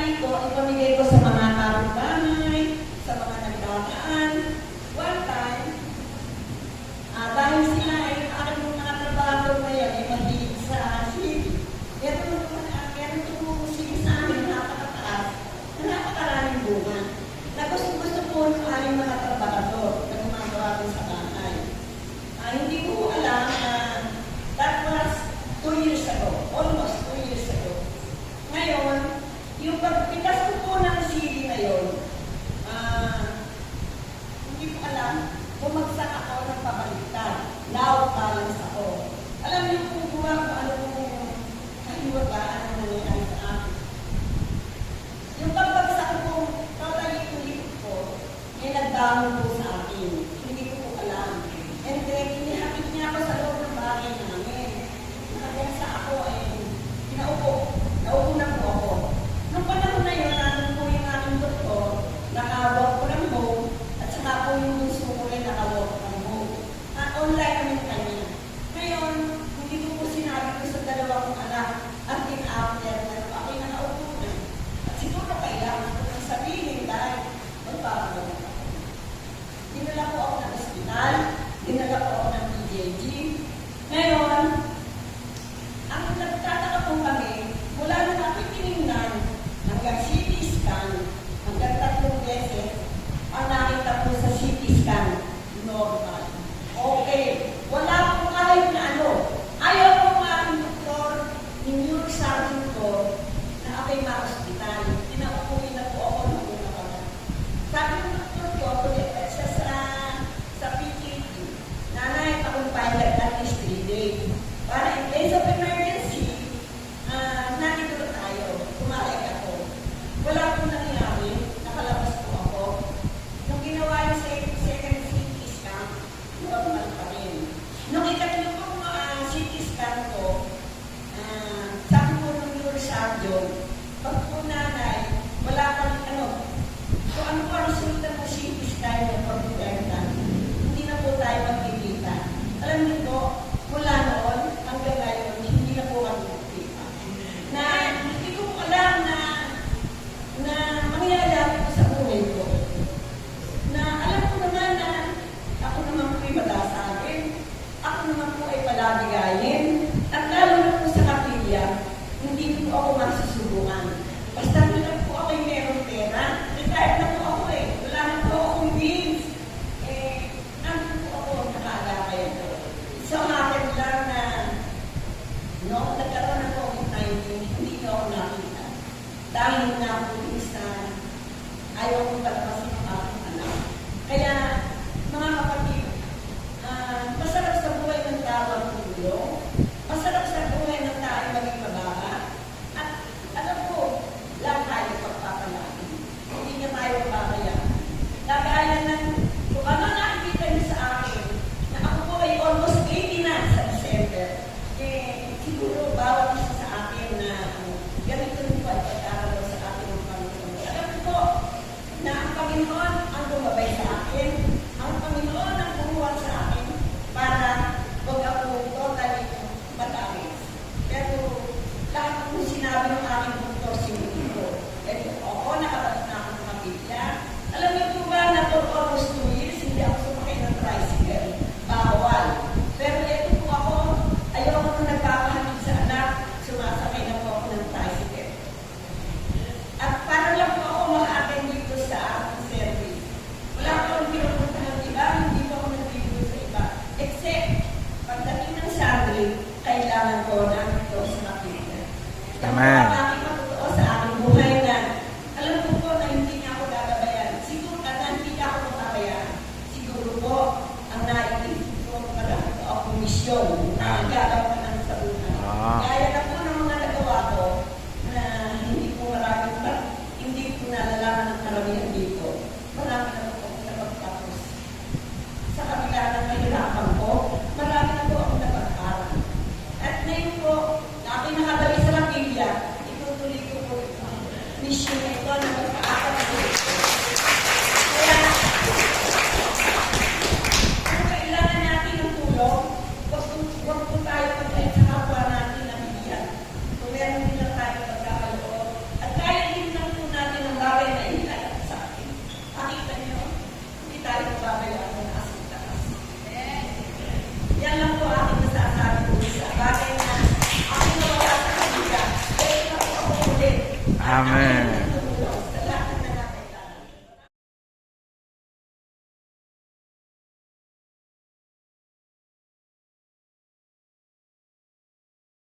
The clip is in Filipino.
salary ko, ipamigay ko sa mga kapitbahay, sa mga nagdadaan. One time, dahil sila ay aking mga trabaho ngayon ay magiging sa city. Meron tumulong sa amin, napakataas, na napakaraming bunga. Na gusto po yung aming mga trabaho na gumagawa ko sa bahay. Hindi ko alam na that was 2 years ago, almost 2 years ago. Ngayon, yung pagpitas ko po ng CD na yun, hindi ko alam, bumagsak ako ng pabaliktad. Now, balance ako. Alam niyo kung buwan kung ano kung kahiwagaan ang nangyayari sa akin. Yung pagbagsak ko, totally ulit ko, may nagdamon po sa akin. Hindi ko po alam. And then, inihapit niya ako sa loob ng bahay namin. Nakagasa ako pinaupo. Naupo na po ako. Nung panahon na yun, nandun po yung aking doktor, nakawag ko ng home, at saka po yung gusto ko rin nakawag ng home. Online kami kanya. Ngayon, hindi ko po sinabi ko sa dalawa kong anak, ang in-after na ako'y nakaupo na. At siguro kailangan ko nang sabihin dahil magpapagawa ako. Dinala po ako ng ospital, dinala po ako ng PJG. Ngayon, ang nagtataka po kami, mula nung aking tinignan, hanggang CT scan, hanggang 3 beses, ang nakita po sa CT scan, normal. Okay, wala po kahit na ano. Ayaw po ang aking doktor, yung neurosurgeon ko, na ako'y ma-hospital. Pinaupuin na po ako ng una pa na. Sabi ng doktor ko, connected siya sa PKD. Nanay, akong pilot at least 3 days. Para in case of emergency, nandito na tayo. Kumain ako. Wala po nangyari. Nakalabas po ako. Nung ginawa yung second CT scan, normal pa rin. Nung ikatlo pong CT scan ko, sabi po ng neurosurgeon, pag po nanay, wala pa rin kung ano po ang resulta ng CT scan niya pag-detectan, hindi na po tayo magkikita. Alam niyo po, mula noon, hanggang ngayon, hindi na po kami magkikita. Na hindi ko alam na mangyayari ko sa buhay ko. Na alam ko naman na ako naman po ay matasagin, ako naman po ay palabigayin, at lalo na po sa kapilya, hindi po ako masusubukan. Basta na po ako ay meron pera, retired na po ako wala na po akong bills. Nandun po ako nakaalakay ito. So, akin lang na nagkaroon ng COVID-19, hindi ko ako nakita. Dahil nga po sa ayaw kong palabasin ang aking anak. Kaya, mga kapatid, masarap sa buhay ng tao ang tulong, masarap sa buhay ng tao maging mababa, at alam ko, lang tayo pagpapalaki. Hindi niya tayo papabayaan. Kagaya ng, kung ano nakikita niyo sa akin, na ako po ay almost 80 na sa December, siguro bawat isa sa akin na ganito rin po ay pagkakaroon sa akin ng Panginoon. Alam ko na ang Panginoon ang bumabay sa akin, ang Panginoon ang bumuhat sa akin para huwag ako totally matamis. Pero lahat ng sinabi ng aking doktor, sinutin ko. Oo, nakabalik na akong kapitya. Alam niyo po ba na for almost 2 years, hindi ako sumakay ng tricycle. Bawal. Pero ito po ako, ayaw ko nung nagpapahatid sa anak, sumasakay na po ako ng tricycle. At para lang po ako maka-attend dito sa aking service. Wala ko ang pinupunta ng iba, hindi po ako nag-video sa iba. Except, pagdating ng Sunday, kailangan ko na ito sa kapitya. Tama. Ang matotoo sa aking buhay na alam ko po na hindi niya ako gagabayan. Siguro na hindi niya ako magabayan. Siguro po, ang naiisip ko marami ko akong misyon na gagawa ng sa buhay. Kaya na po ng mga nagawa ko na hindi po hindi po nalalaman ng karamihan dito. Marami na po akong napagtapos. Sa kabila ng mahirapan ko, marami na po akong napag-aral. At ngayon po, na aking nakabalik sa Lapilla, itutuloy ko po ito. Mission na ito na magpaapat ko. Kaya, kung kailangan natin ng tulong, huwag po tayo pagkain sa kapwa natin na bigyan. Kung meron din lang tayo pagkakaloob. At kaya din ng Amen.